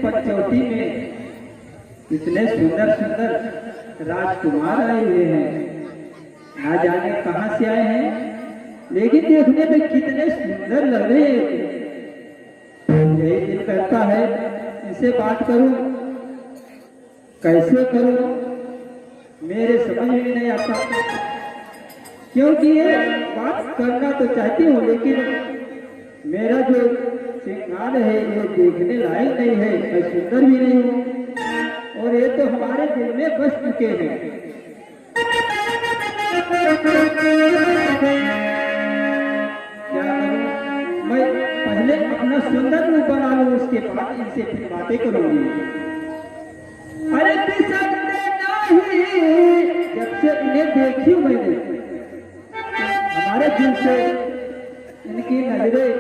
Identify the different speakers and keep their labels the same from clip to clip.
Speaker 1: पंचवटी में इतने सुंदर सुंदर राजकुमार आए हुए हैं, ना जाने कहां से आए हैं, लेकिन देखने में कितने सुंदर लग रहे हैं। यही दिल करता है इनसे बात करूं, कैसे करूं मेरे समझ में नहीं आता, क्योंकि ये बात करना तो चाहती हूँ लेकिन मेरा जो श्रृंगार है ये देखने लायक नहीं है, मैं सुंदर भी नहीं हूँ और ये तो हमारे दिल में बस चुके हैं। क्या करूं, मैं पहले अपना सुंदर रूप बना लूं, उसके बाद इनसे फिर बातें करूंगी। अरे नहीं, जब से इन्हें देखी मैंने हमारे दिल से इनकी नजरें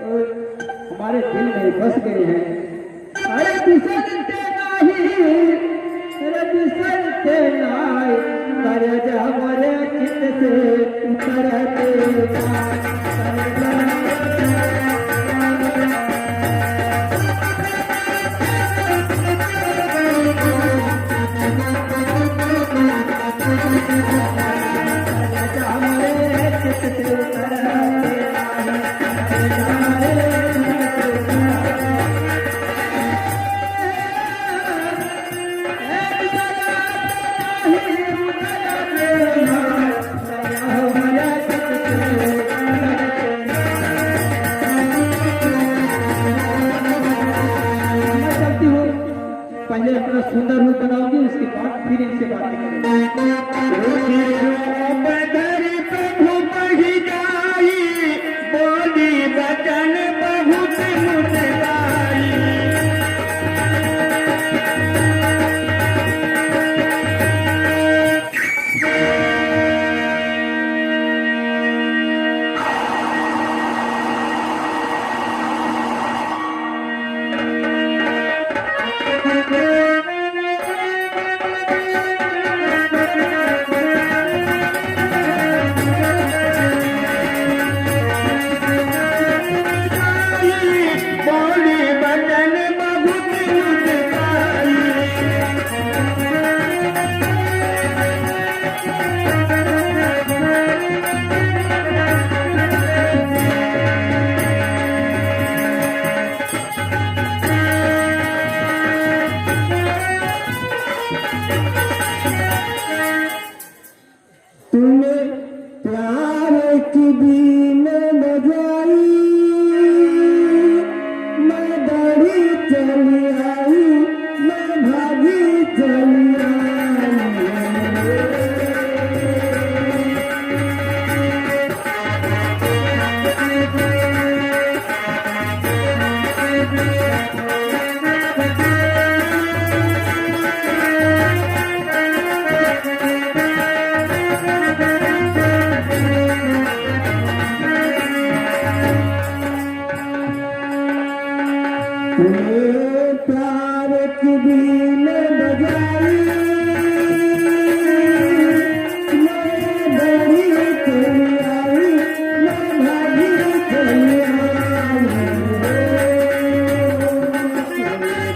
Speaker 1: और हमारे दिल में बस गए हैं। अरे बिसरते नहीं, अरे बिसरते नहीं, कर जा मरे चित से उतरते पहले अपना सुंदर रूप बनाऊंगी, उसके बाद फिर इनसे बातें करूंगी। प्यार की बीन बजाई, मैं बड़ी चली आई, मैं भागी चली आई।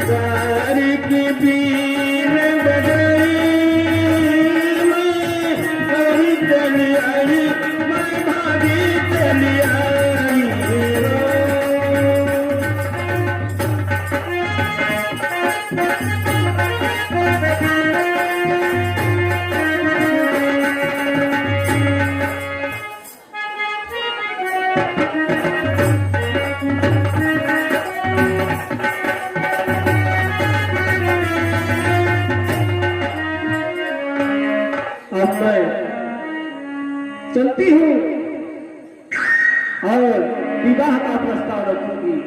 Speaker 1: प्यार की बीन बजाई, मैं बड़ी चली आई, मैं भागी चली आई। अब मैं चलती हूँ और विवाह का प्रस्ताव रखूंगी।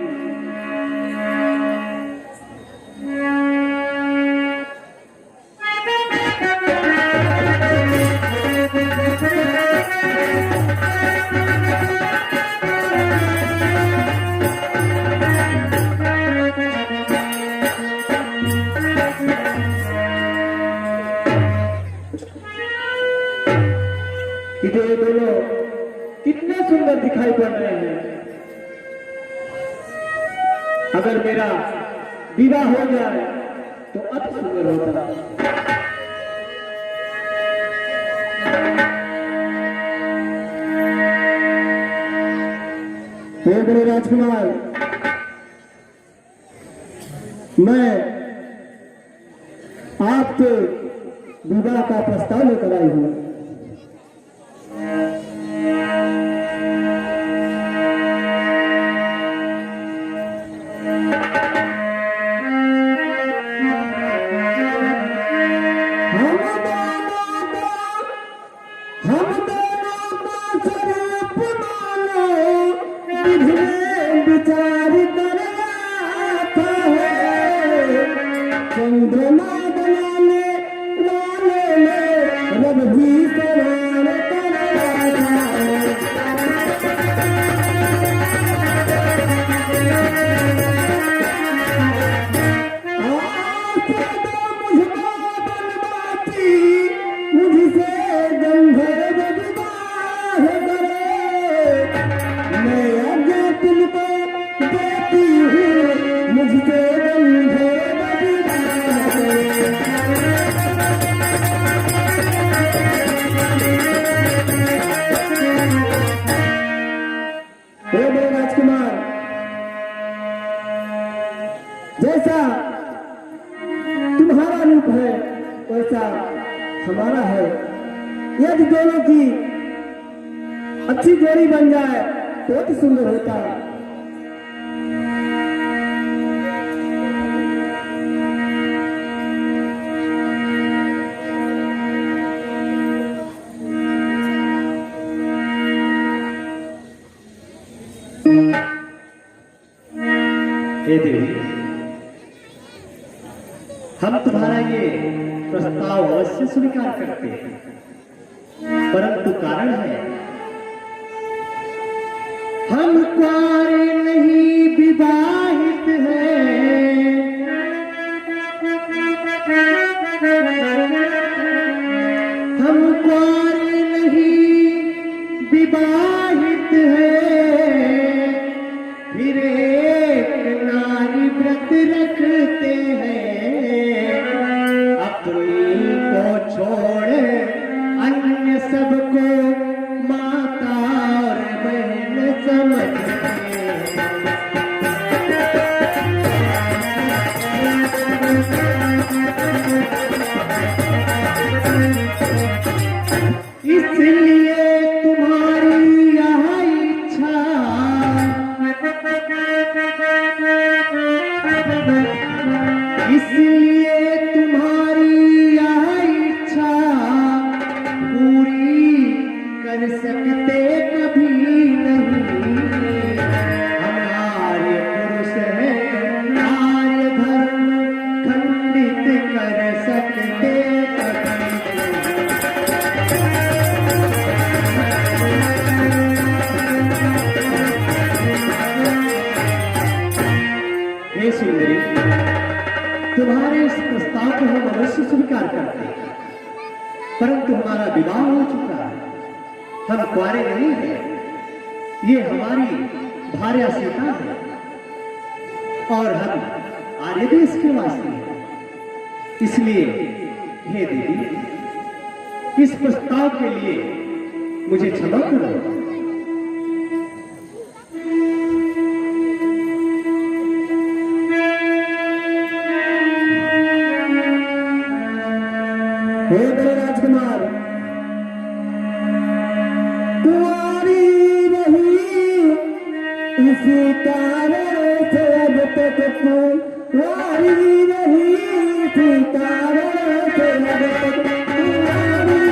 Speaker 1: ये दोनों कितने सुंदर दिखाई पड़ रहे हैं। अगर मेरा विवाह हो जाए तो अति सुंदर होता। हे बड़े राजकुमार, मैं आपके विवाह का प्रस्ताव लेकर आई हूं। चंद्रमा बनाने वाले ने रब भी सवाल मुझसे गंधर्व विवाह करे, मैं आज्ञा तुमको देती हूँ, मुझसे राजकुमार, जैसा तुम्हारा रूप है वैसा हमारा है। यदि दोनों की अच्छी जोड़ी बन जाए तो अति सुंदर होता है।
Speaker 2: हे देवी, हम तुम्हारा ये प्रस्ताव अवश्य स्वीकार करते हैं, परंतु कारण है हम कुंवारे नहीं विवाहित हैं। हम कुंवारे नहीं विवाहित हैं, फिर नारी व्रत रखते हैं, अपनी को छोड़ अन्य सबको माता और बहन समझते इसलिए तुम्हारी यह इच्छा, इसलिए तुम्हारी यह इच्छा पूरी कर सकते कभी नहीं। हमारे पुरुष हैं, आर्य धर्म खंडित कर सकते हे सुंदरी, तुम्हारे इस प्रस्ताव को हम अवश्य स्वीकार करते हैं, परंतु हमारा विवाह हो चुका है, हम कुंवारे नहीं हैं। ये हमारी भार्या सीता है और हम आर्य देश के वासी हैं। इसलिए हे देवी, इस प्रस्ताव के लिए मुझे क्षमा करो।
Speaker 1: हे बड़े राजकुमार, कुंवारी रही इसी कारण से अब तक कुंवारी रही इसी कारण से अब तक कुंवारी रही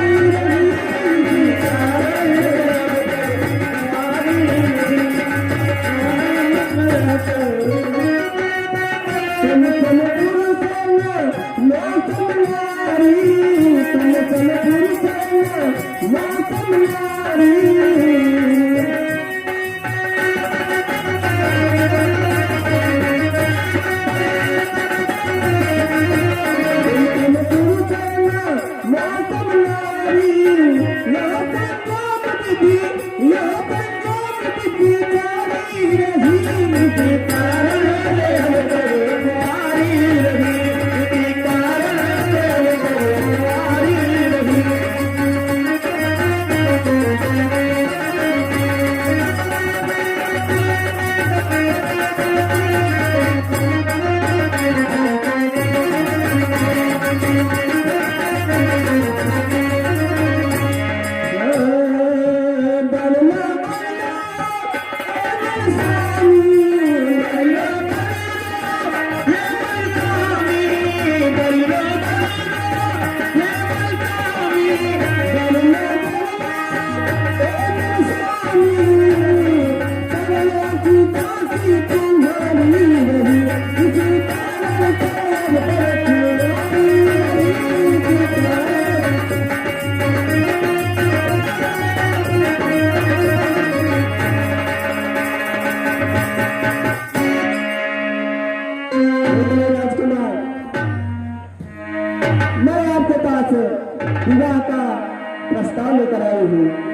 Speaker 1: इसी कारण बोलिए राजकुमार, मैं आपके पास विवाह का प्रस्ताव लेकर आई हूँ।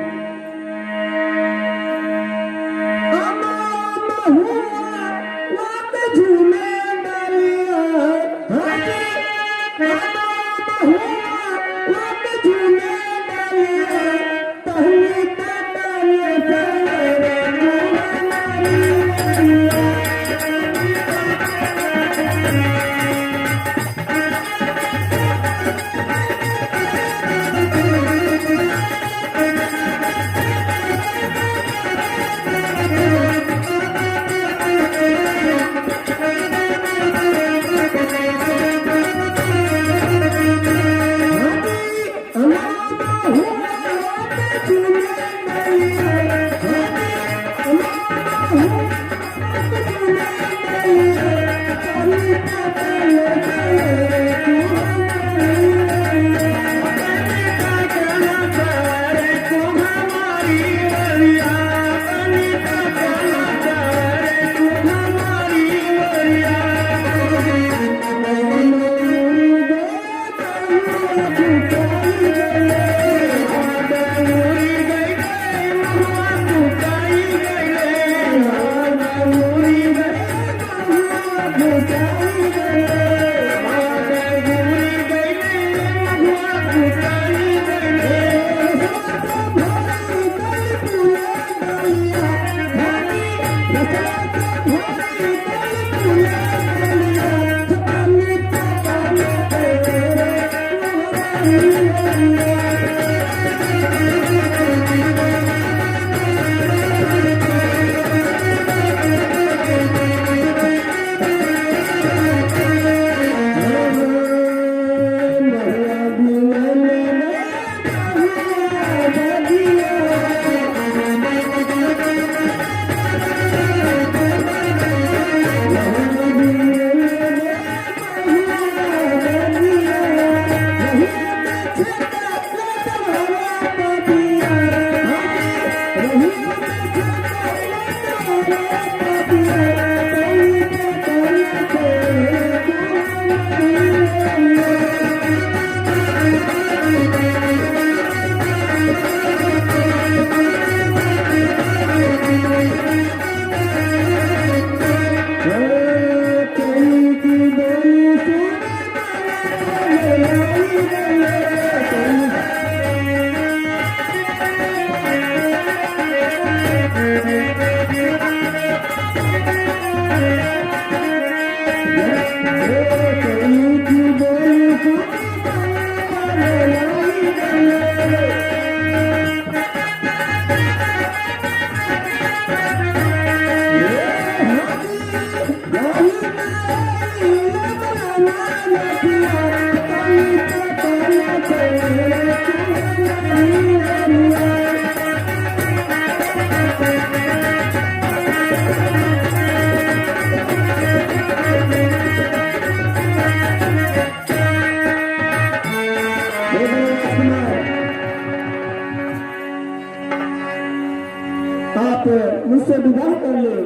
Speaker 1: आप मुझसे विवाह कर ले,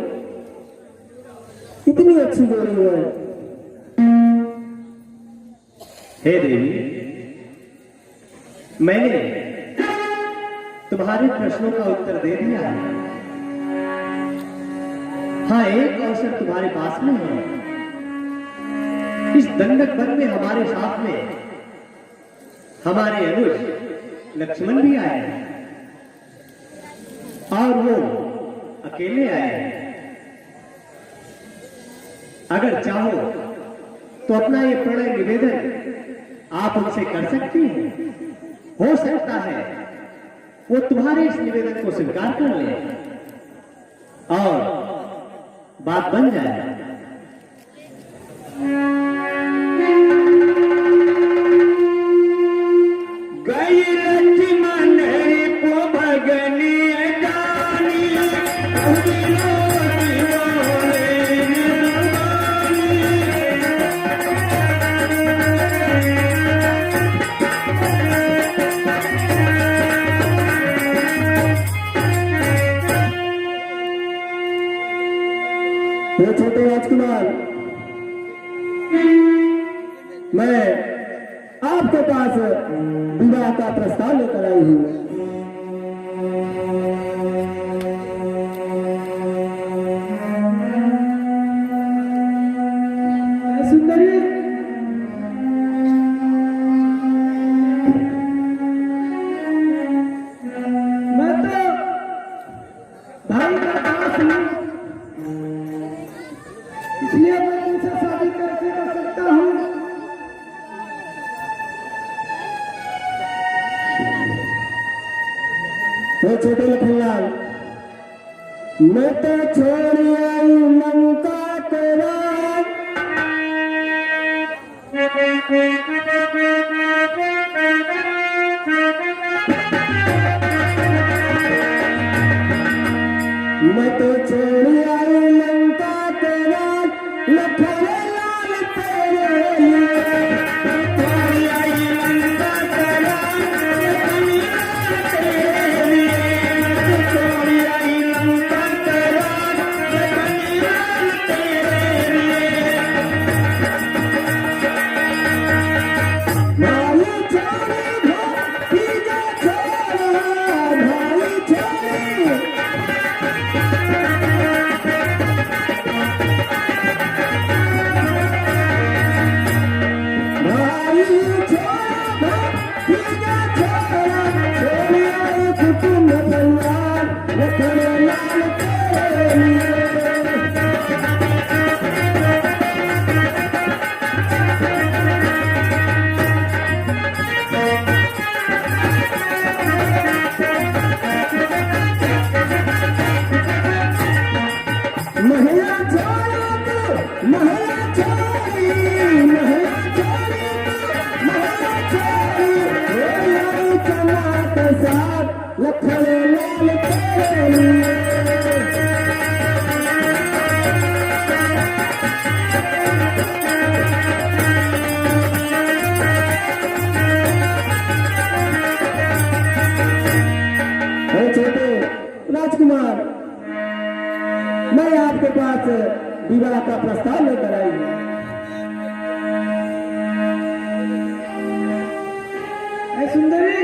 Speaker 1: इतनी अच्छी जोड़ी है।
Speaker 2: हे देवी, मैंने तुम्हारे प्रश्नों का उत्तर दे दिया है। हाँ, एक अवसर तुम्हारे पास में है। इस दंडक वन में हमारे साथ में हमारे अनुज लक्ष्मण भी आए हैं और वो अकेले आए हैं। अगर चाहो तो अपना ये प्रणय निवेदन आप उनसे कर सकती हैं। हो सकता है वो तुम्हारे इस निवेदन को स्वीकार कर ले और बात बन जाए।
Speaker 1: ये छोटे मैं आपके पास विवाह का प्रस्ताव लेकर आई हूँ। सुंदरी, मैं तो भाई का दास हूँ, इसलिए मैं तुमसे शादी कैसे कर सकता हूँ। तो छोटे लखनलाल, मैं तो छोड़ आई लंका तेरा, मैं तो छोड़ आई लंका तेरा, लखनलाल तेरे लिए, छोड़ आई लंका तेरा, लखनलाल तेरे लिए, छोड़ आई लंका तेरा, लखनलाल तेरे लिए। भाई छोड़ी भतीजा छोड़ा, भाई छोड़ी, भाई छोड़ा भतीजा छोड़ा, छोड़ आई कुटुंब परिवार, लखनलाल तेरे लिए। महिला छोड़ी तू, महिला छोड़ी, महिला छोड़ी तू, महिला छोड़ी, ले आई चमाट साथ, लखनलाल तेरे लिए। हे छोटे राजकुमार, मैं आपके पास विवाह का प्रस्ताव लेकर आई हूँ। सुंदरी,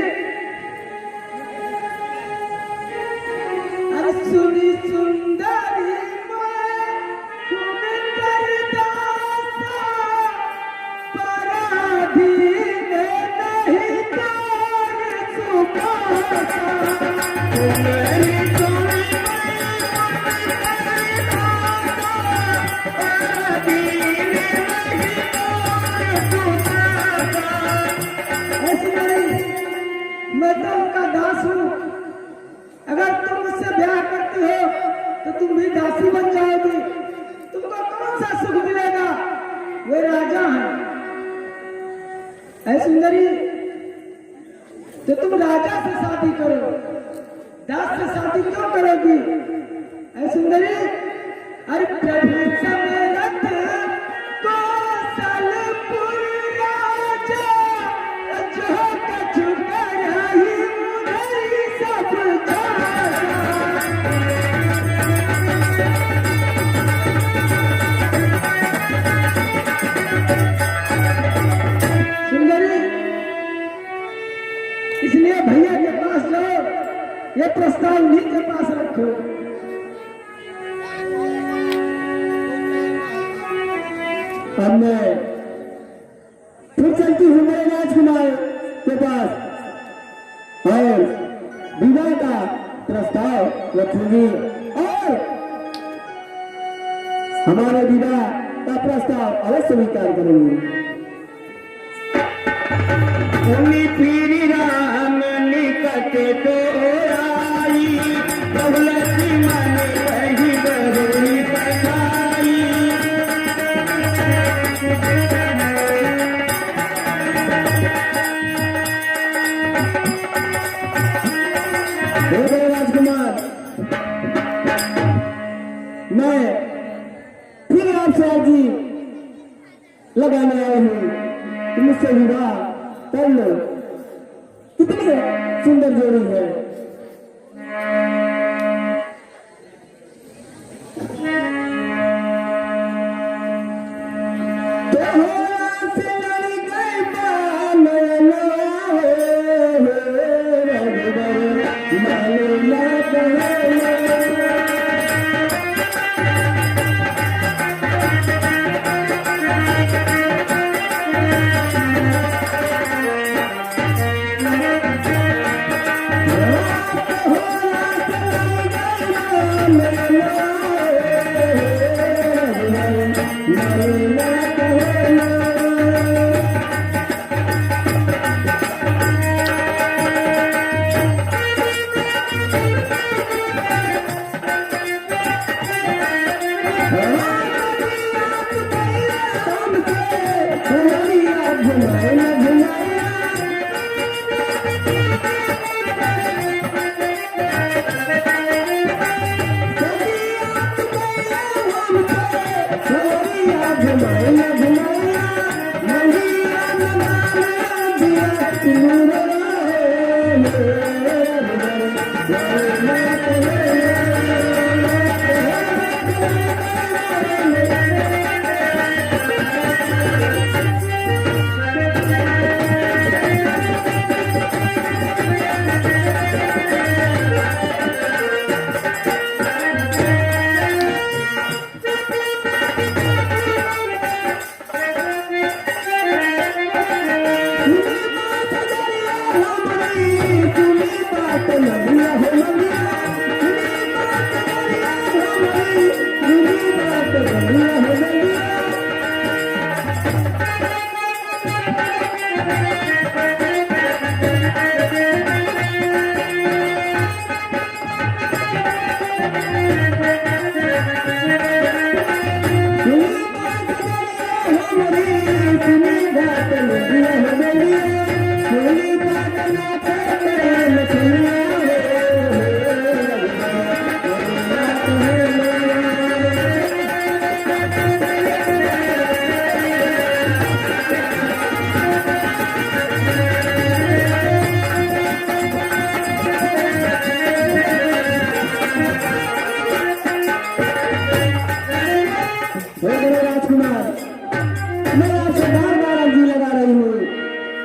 Speaker 1: अरे सुनी सुंदरी, मैं तुम्हें करदासा, पराधीन नहीं कर सुखाता। सुंदरी मैं तो उनका दास हूँ, अगर तुम मुझसे ब्याह करते हो तो तुम भी दासी बन जाओगी, तुमको कौन सा सुख मिलेगा, वे राजा हैं। ऐ सुंदरी, तो तुम राजा से शादी करो, दास से शादी क्यों करोगी? ऐ सुंदरी, अरे प्रभु समेत कौशलपुर राजा, जो कछु कराही मुरई सब जागा। सुंदरी, इसलिए भैया के पास जाओ, ये प्रस्ताव उन्हीं के पास रखो। अब मैं फिर चलती हूँ मेरे राजकुमार के पास और विवाह का प्रस्ताव रखूंगी और हमारे विवाह का प्रस्ताव अवश्य स्वीकार करूंगी। फिर राम निकट तो आई, दौलती मन कही बड़ी बधाई। राजकुमार, मैं फिर आपसे अर्जी लगाने आया हूँ कि मुझसे विवाह कर लो। कितनी सुंदर जोड़ी है। तो हो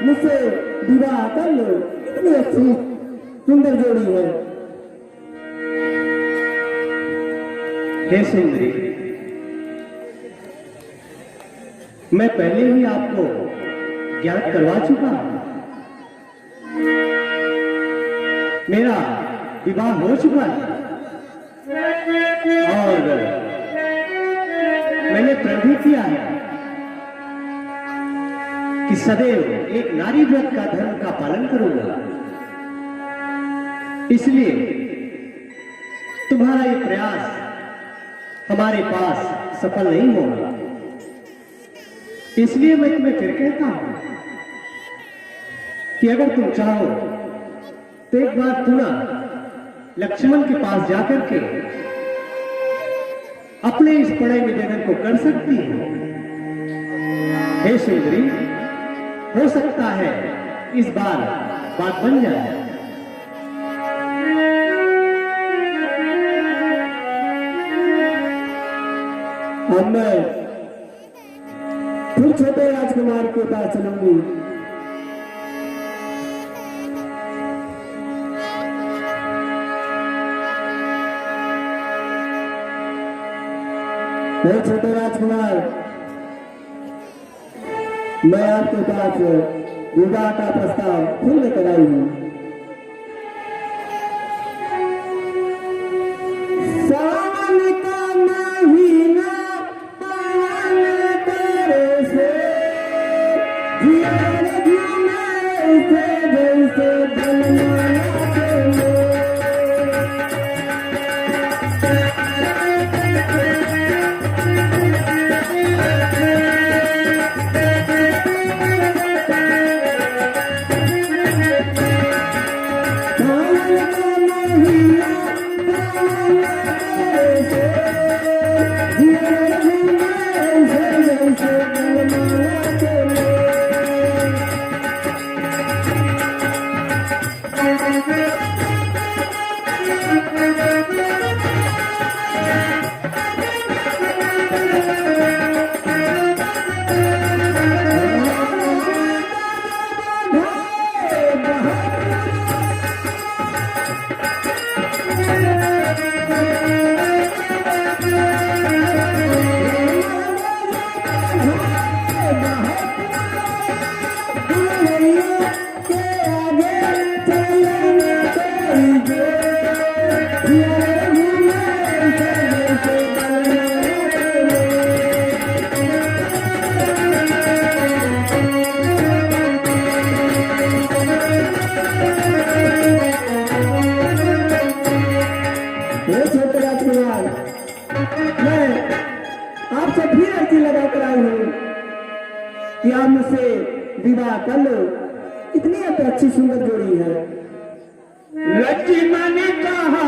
Speaker 1: मुझसे विवाह कर लो, कितनी अच्छी सुंदर जोड़ी है।
Speaker 2: हे सुंदरी, मैं पहले ही आपको ज्ञात करवा चुका हूं। मेरा विवाह हो चुका है और मैंने प्रण भी किया है कि सदैव एक नारी व्रत का धर्म का पालन करूंगा। इसलिए तुम्हारा ये प्रयास हमारे पास सफल नहीं होगा। इसलिए मैं तुम्हें फिर कहता हूं कि अगर तुम चाहो तो एक बार पुनः लक्ष्मण के पास जाकर के अपने इस पढ़े निवेदन को कर सकती हो। हे सुंदरी, हो सकता है इस बार बात बन जाए।
Speaker 1: अब मैं फिर छोटे राजकुमार के पास चलूंगी। हे छोटे राजकुमार, मैं आपके पास विवाह का प्रस्ताव फिर लेकर आई हूं। सावन का महीना पावन बरसे, जीवन जीने से जैसे बनमाना चले। मैं आपसे फिर अर्जी लगा कर आई हूँ
Speaker 2: कि आप मुझसे विवाह कर लो। इतनी अच्छी सुंदर जोड़ी है।
Speaker 1: लक्ष्मण कहा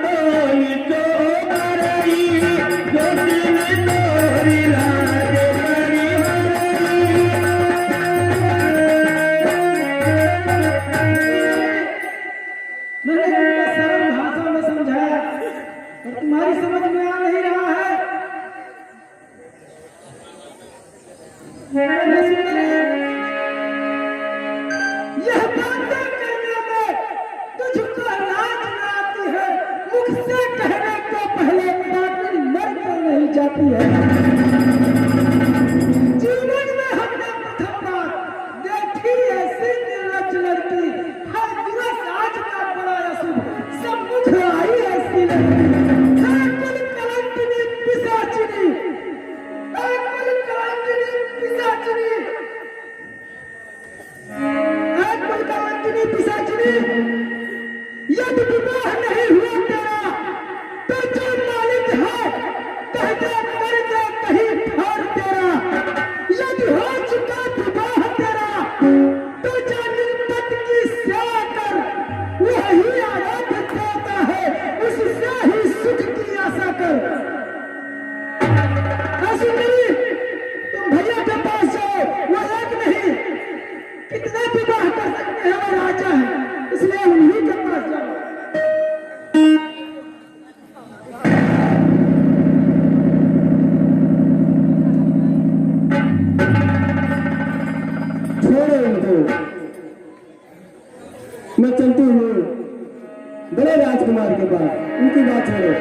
Speaker 1: तो तोरी लाज बड़ी मैंने तुमको सरल भाषा में समझाया और तुम्हारी समझ में आ नहीं रहा है। यह बातें करने में तुझको लाज न आती है। मुख से कहने को पहले ताकत मर कर नहीं जाती है। जीवन में हमने प्रथम बार देखी ऐसी निर्लज लड़की। हर दिवस आज का बड़ा अशुभ सम्मुख आई ऐसी लड़की। है कुल कलंकिनी पिशाचिनी, है कुल कलंकिनी पिशाचिनी, है कुल कलंकिनी पिशाचिनी। यदि विवाह नहीं हुआ तेरा तो जो मालिक है कह दे कर दे कहीं फाड़ तेरा। यदि हो चुका विवाह तेरा तो जो निपट की सेवा कर वही आराध्य देवता है, उससे ही सुख की आशा कर। सुंदरी तुम भैया के पास जाओ, वो एक नहीं कितने विवाह कर सकते हैं, वो राजा है, इसलिए उन्हीं के पास जाओ।
Speaker 2: छोड़ो उनको, मैं चलती हूँ बड़े राजकुमार के पास। उनकी बात छोड़ो,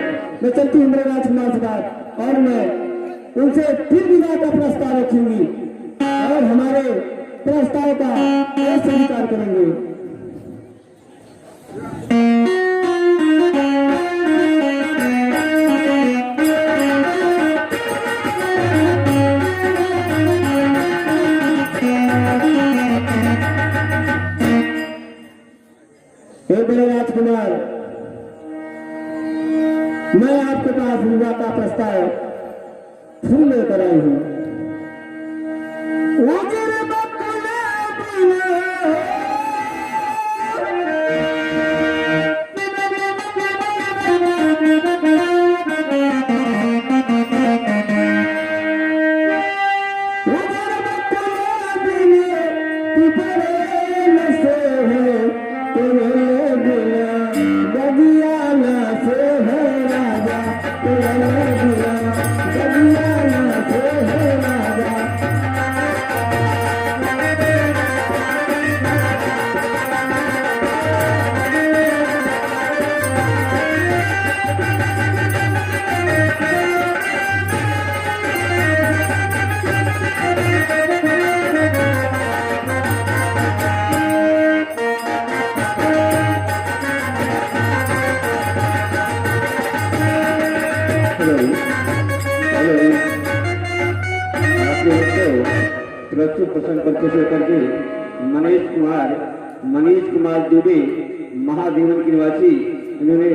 Speaker 2: मैं चलती हूँ बड़े राजकुमार के पास और मैं उनसे फिर विवाह का प्रस्ताव रखूंगी और हमारे प्रस्ताव का स्वीकार करेंगे। हे बड़े राजकुमार, मैं आपके पास विवाह का प्रस्ताव फिर लेकर आई हूँ। प्रस्तुत प्रसंग पर खुश होकर के मनीष कुमार दुबे महादेवन के निवासी, इन्होंने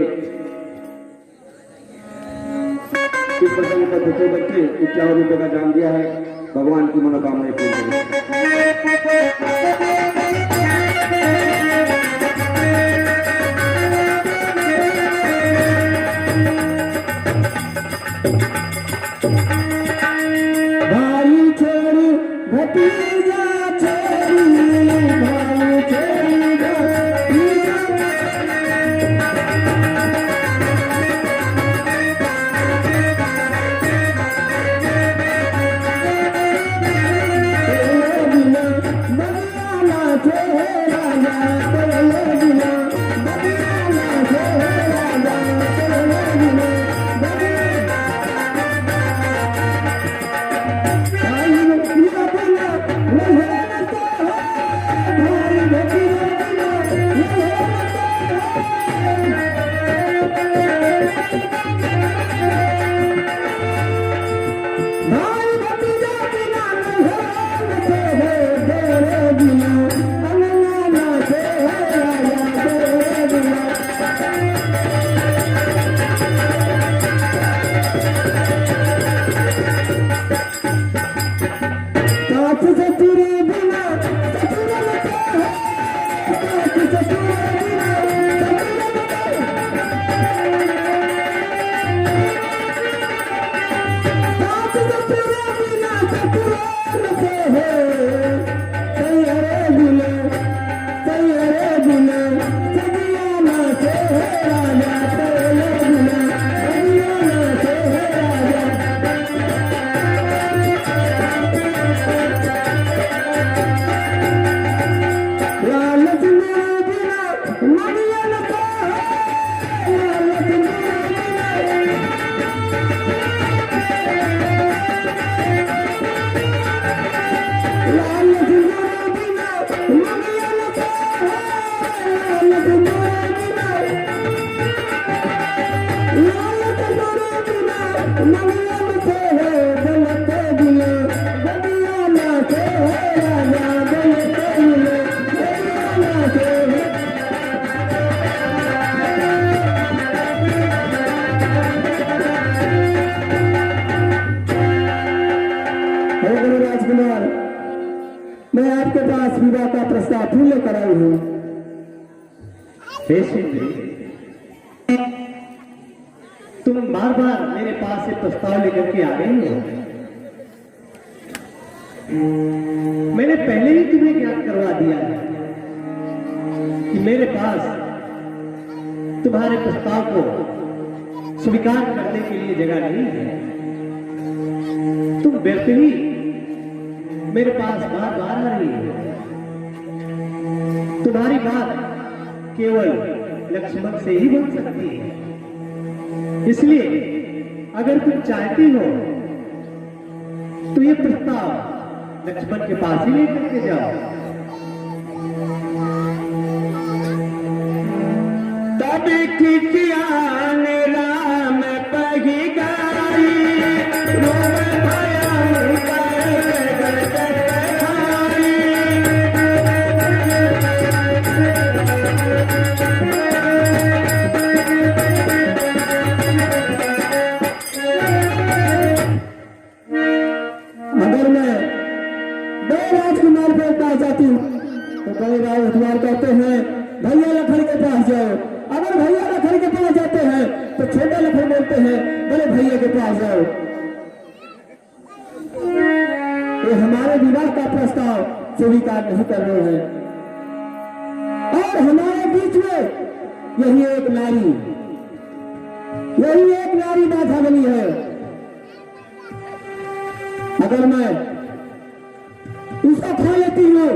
Speaker 2: इस प्रसंग पर खुश होकर के 51 रुपये का दान दिया है। भगवान की मनोकामनाएं पूर्ण भतीजा छोरी भाई छोरी भतीजा।
Speaker 1: राजकुमार, मैं आपके पास विवाह का प्रस्ताव फिर लेकर आई हूँ।
Speaker 2: हे सुंदरी, तुम बार बार मेरे पास से प्रस्ताव लेकर के आ रही हो। मैंने पहले ही तुम्हें ज्ञात करवा दिया है कि मेरे पास तुम्हारे प्रस्ताव को स्वीकार करने के लिए जगह नहीं है। तुम व्यर्थ ही मेरे पास बार बार आ रही हो। तुम्हारी बात केवल लक्ष्मण से ही बन सकती है। इसलिए अगर तुम चाहती हो तो ये प्रस्ताव लक्ष्मण के पास ही लेकर के जाओ।
Speaker 1: तब किसियान राम पही गाई, रोम भयान अगर मैं बड़े राजकुमार पे पास जाती हूँ तो बड़े राजकुमार कहते हैं भैया लखन के पास जाओ। अगर भैया लखन के पास जाते हैं तो छोटे लखन बोलते हैं बड़े भैया के पास जाओ। ये हमारे विवाह का प्रस्ताव स्वीकार नहीं कर रहे हैं और हमारे बीच में यही एक नारी बाधा बनी है। अगर मैं उसको खा लेती हूँ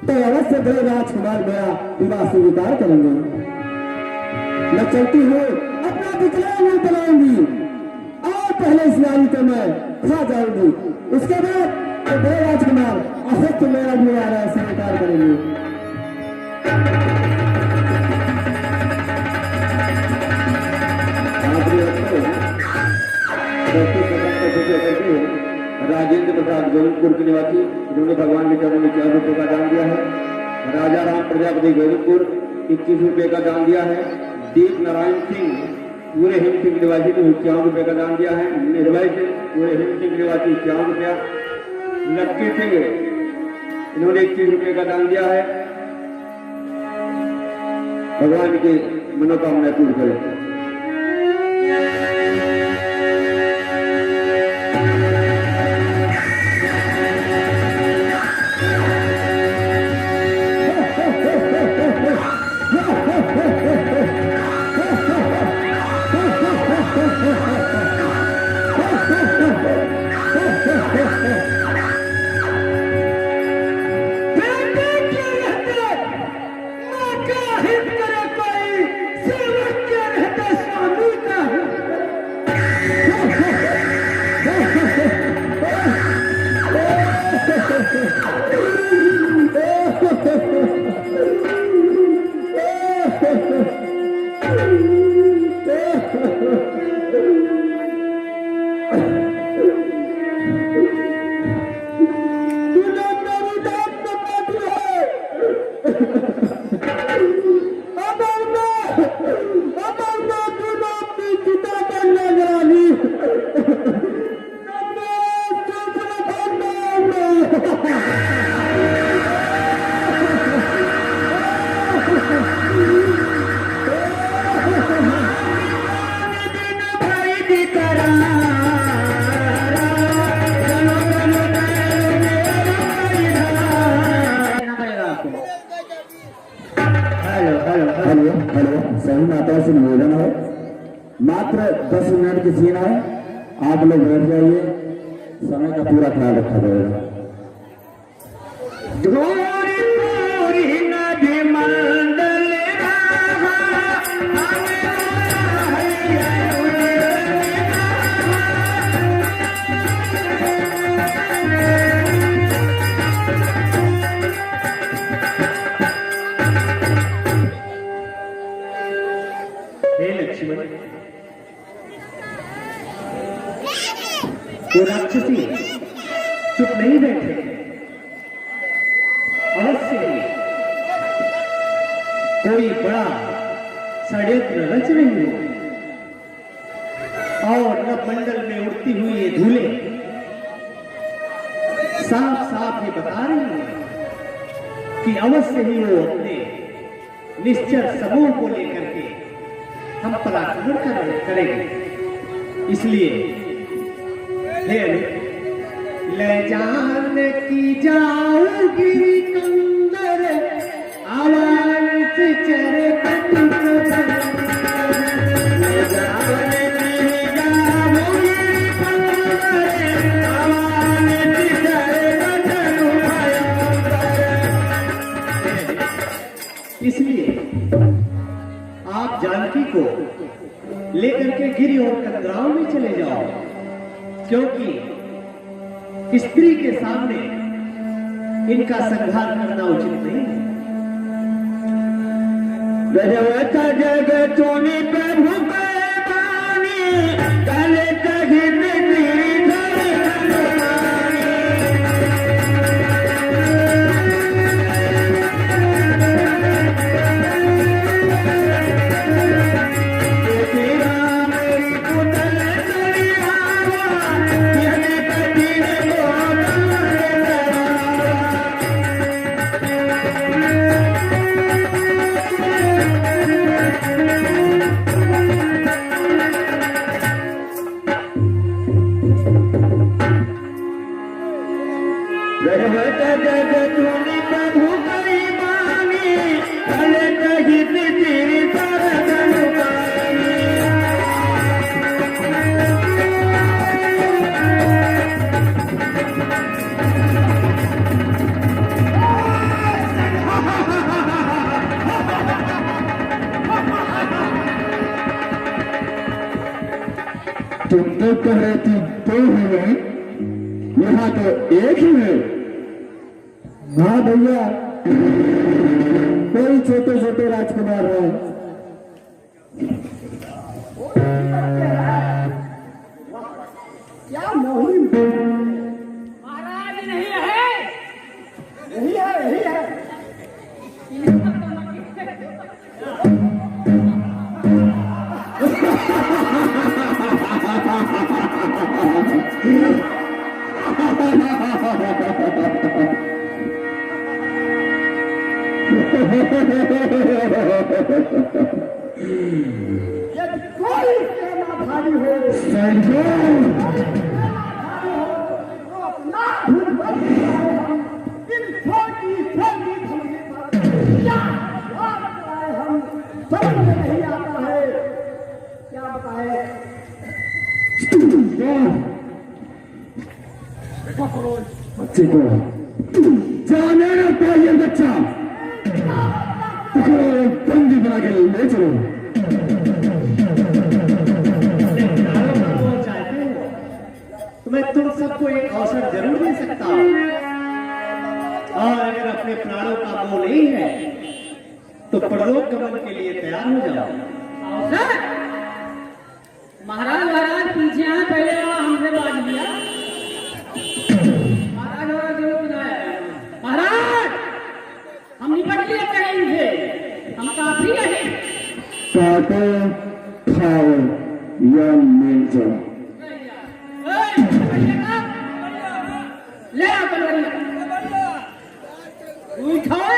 Speaker 1: तो अवश्य बड़े राजकुमार मेरा विवाह स्वीकार करेंगे। मैं चलती हूँ, अपना विकलांग बनाऊंगी और पहले इस नारी को मैं खा जाऊंगी। उसके बाद तो बड़े राजकुमार अवश्य मेरा विवाह स्वीकार करेंगे।
Speaker 3: राजेंद्र प्रसाद गोविंदपुर के निवासी, जिन्होंने भगवान के चरणों में 4 रुपए का दान दिया है। राजा राम प्रजापति गोविंदपुर 21 रुपए का दान दिया है। दीप नारायण सिंह पूरे हिम सिंह निवासी ने 51 रुपए का दान दिया है। निर्भय सिंह पूरे हिम सिंह निवासी 51 रुपया। लक्की सिंह इन्होंने 21 रुपए का दान दिया है। भगवान की मनोकामना पूर्ण करें। सही माता से निवेदन है, मात्र 10 मिनट की सीन है। आप लोग बैठ जाइए, समय का पूरा ख्याल रखा जाएगा।
Speaker 2: नहीं बैठे, अवश्य ही कोई बड़ा षड्यंत्र रच रही हो और नभमंडल में उड़ती हुई ये धूले साफ साफ ये बता रही है कि अवश्य ही वो अपने निश्चर समूह को लेकर के हम पर आक्रमण करेंगे। इसलिए हे ले जाने की जाऊंगी कंदर आवाज से चरे इसलिए आप जानकी को लेकर के गिरी और कंदराओं में चले जाओ, क्योंकि स्त्री के सामने इनका संहार करना उचित नहीं है।
Speaker 3: गजवता जग तूने प्रभु पानी काले तगिन तेरी
Speaker 1: तुम तो कह रहे थे दो हैं, यहाँ तो एक ही है। हाँ भैया, कोई छोटे छोटे राजकुमार हैं। क्या मोहिनी
Speaker 4: महाराज नहीं है,
Speaker 1: यही है, यही है। यदि कोई सेना भारी हो, हम समझ में नहीं आता है, क्या बताए। बच्चे को जाने न पाइए, बच्चा बंदी बना के ले चलो।
Speaker 2: तो मैं तुम सबको एक अवसर जरूर दे सकता हूं, और अगर अपने प्राणों का मोह नहीं है तो परलोक गमन के लिए तैयार हो जाओ।
Speaker 4: अवसर महाराज पीछे आए, पहले हमसे बात किया। महाराज जरूर बुलाया। महाराज हम निपट लिए कहीं से, हम काफी रहे।
Speaker 1: काटो खाओ या मिल जाओ।
Speaker 4: ले आओ कलवरिया। उठाओ।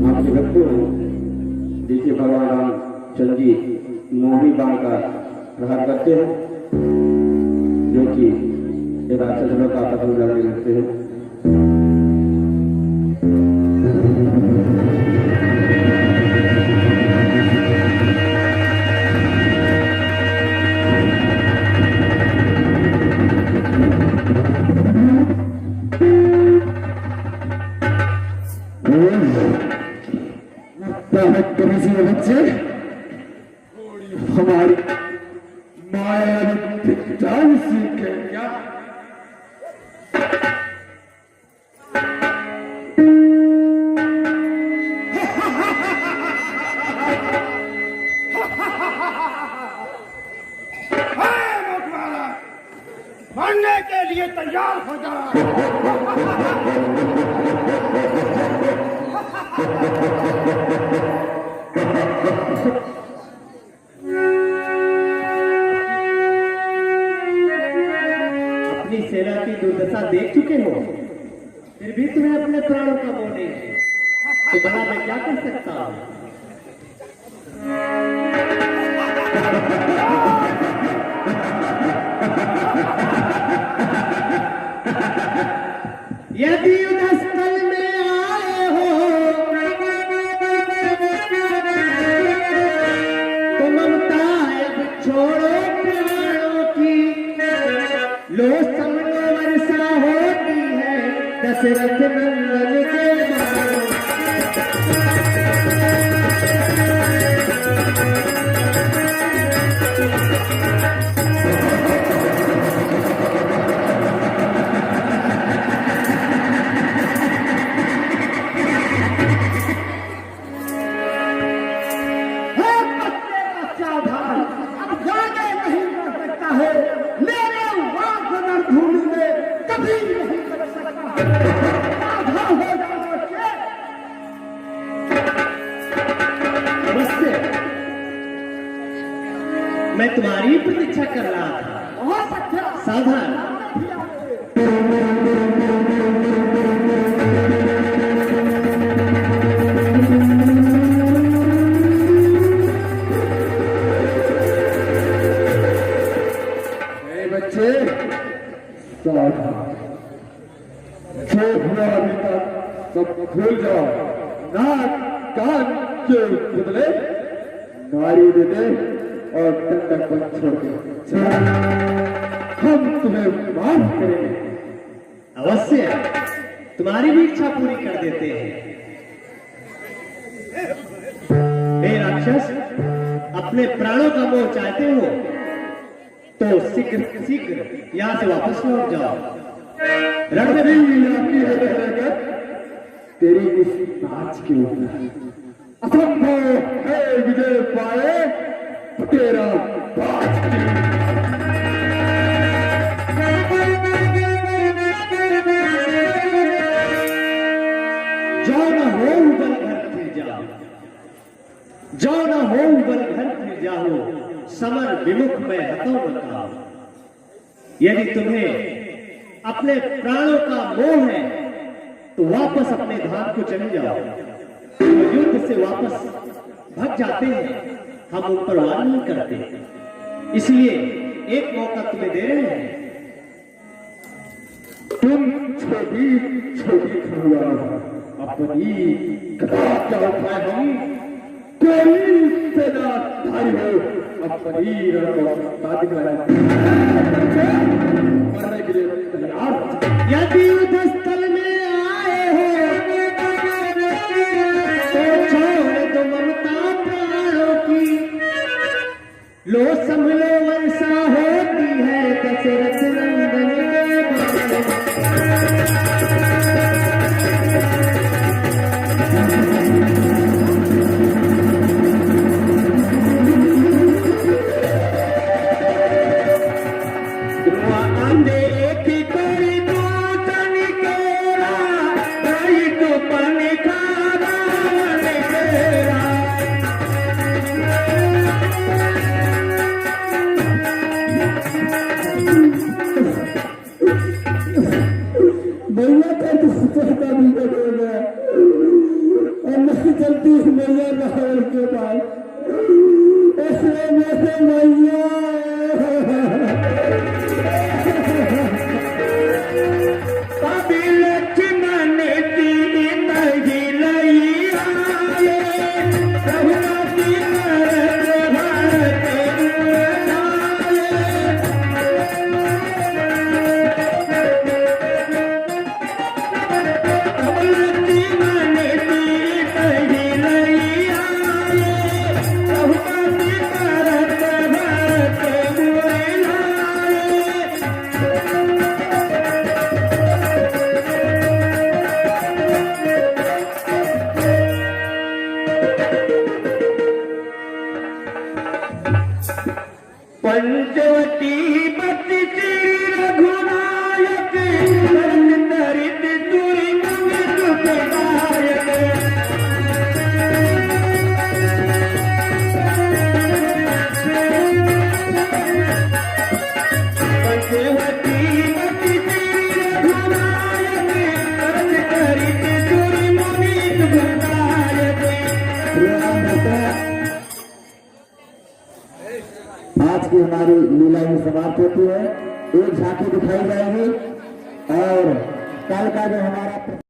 Speaker 3: आपके भक्तों देखिए भगवान रामचंद्र जी मोहनी बाण का प्रहार करते हैं, जो कि राक्षसों का पतन करने लगते हैं।
Speaker 1: बच्चे हमारी माया सीखे क्या
Speaker 5: लिए तैयार हो जाओ।
Speaker 2: अपनी सेना की दुर्दशा देख चुके हो, फिर भी तुम्हें अपने प्राणों का मोह नहीं है, तो भला मैं क्या कर सकता हूं? यदि युद्धस्थल में आए हो तो ममता अब छोड़ो प्राणों की, लो समलो वर्षा होती है दशरथ नंदन के बाणों। मैं तुम्हारी प्रतीक्षा कर रहा था। सावधान।
Speaker 3: बच्चे सावधान, जो हुआ अभी तक सब भूल जाओ। नाक कान के बदले नारी दे दे और दंडक पर छोड़ दे, हम तुम्हें माफ करेंगे।
Speaker 2: अवश्य, तुम्हारी भी इच्छा पूरी कर देते हैं। हे राक्षस, अपने प्राणों का मोह चाहते हो तो शीघ्र शीघ्र यहाँ से वापस लौट जाओ।
Speaker 3: रणवीर तेरी इस नाच के ऊपर असंभव है विजय पाए तेरा बाज की।
Speaker 2: जो न हो बल घर फिर जाओ, जो न हो बल घर फिर जाओ, समर विमुख में हतो बताओ। यदि तुम्हें अपने प्राणों का मोह है तो वापस अपने धाम को चले जाओ। तो युद्ध से वापस भग जाते हैं, हम उन पर वार नहीं करते, इसलिए एक मौका तुम्हें दे रहे हैं।
Speaker 3: तुम छोटी छोटी खरुआ अपनी कथा क्या उठाए, हम कोई सेनाधारी हो अपनी रणनीति मरने के लिए तैयार हो।
Speaker 2: यदि युद्ध स्थल में आए हो तो छोड़ दो ममता प्राणों की, लो संभलो वर्षा होती है दशरथ नंदन के बाणों।
Speaker 1: मैया का तो सुचरता भी बदलेगा और नहीं चलती मैया नहर के पास, इसलिए मेरे मैया आज की हमारी लीला ही समाप्त होती है। एक झांकी दिखाई जाएगी और कल का जो हमारा